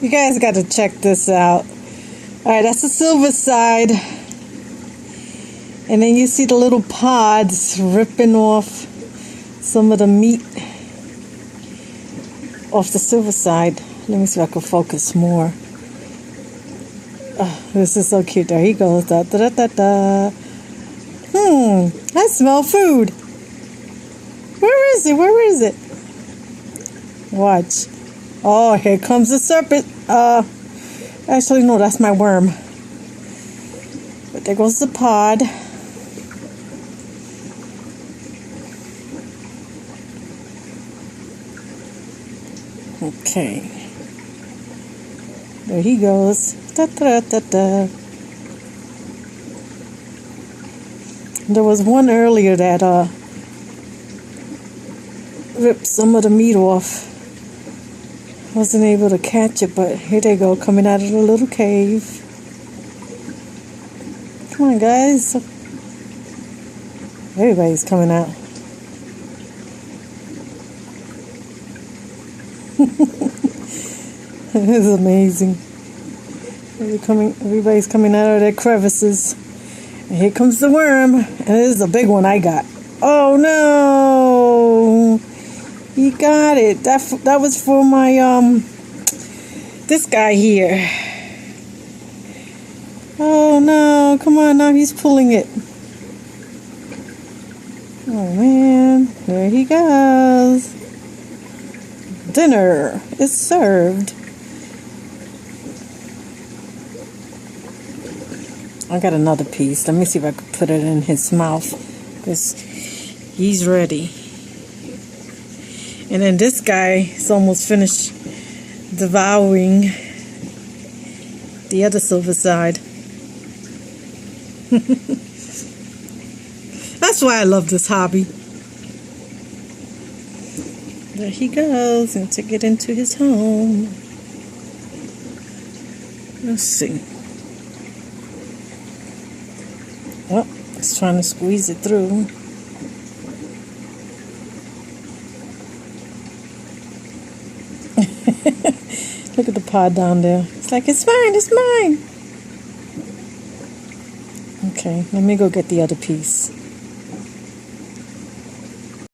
You guys got to check this out. Alright, that's the silver side. And then you see the little pods ripping off some of the meat off the silver side. Let me see if I can focus more. Oh, this is so cute. There he goes. Da, da, da, da, da. I smell food. Where is it? Where is it? Watch. Oh, here comes the serpent. Actually, no, that's my worm. But there goes the pod. Okay. There he goes. Da, da, da, da. There was one earlier that ripped some of the meat off. Wasn't able to catch it, but here they go, coming out of the little cave. Come on, guys. Everybody's coming out. It is amazing. Everybody's coming out of their crevices. And here comes the worm. And this is a big one I got. Oh no! He got it. That was for my this guy here. Oh no, come on, now he's pulling it. Oh man, there he goes. Dinner is served. I got another piece. Let me see if I can put it in his mouth, because he's ready. And then this guy is almost finished devouring the other silver side. That's why I love this hobby. There he goes, and to get into his home. Let's see. Oh, it's trying to squeeze it through. Look at the pod down there. It's like, it's mine, it's mine. Okay, let me go get the other piece.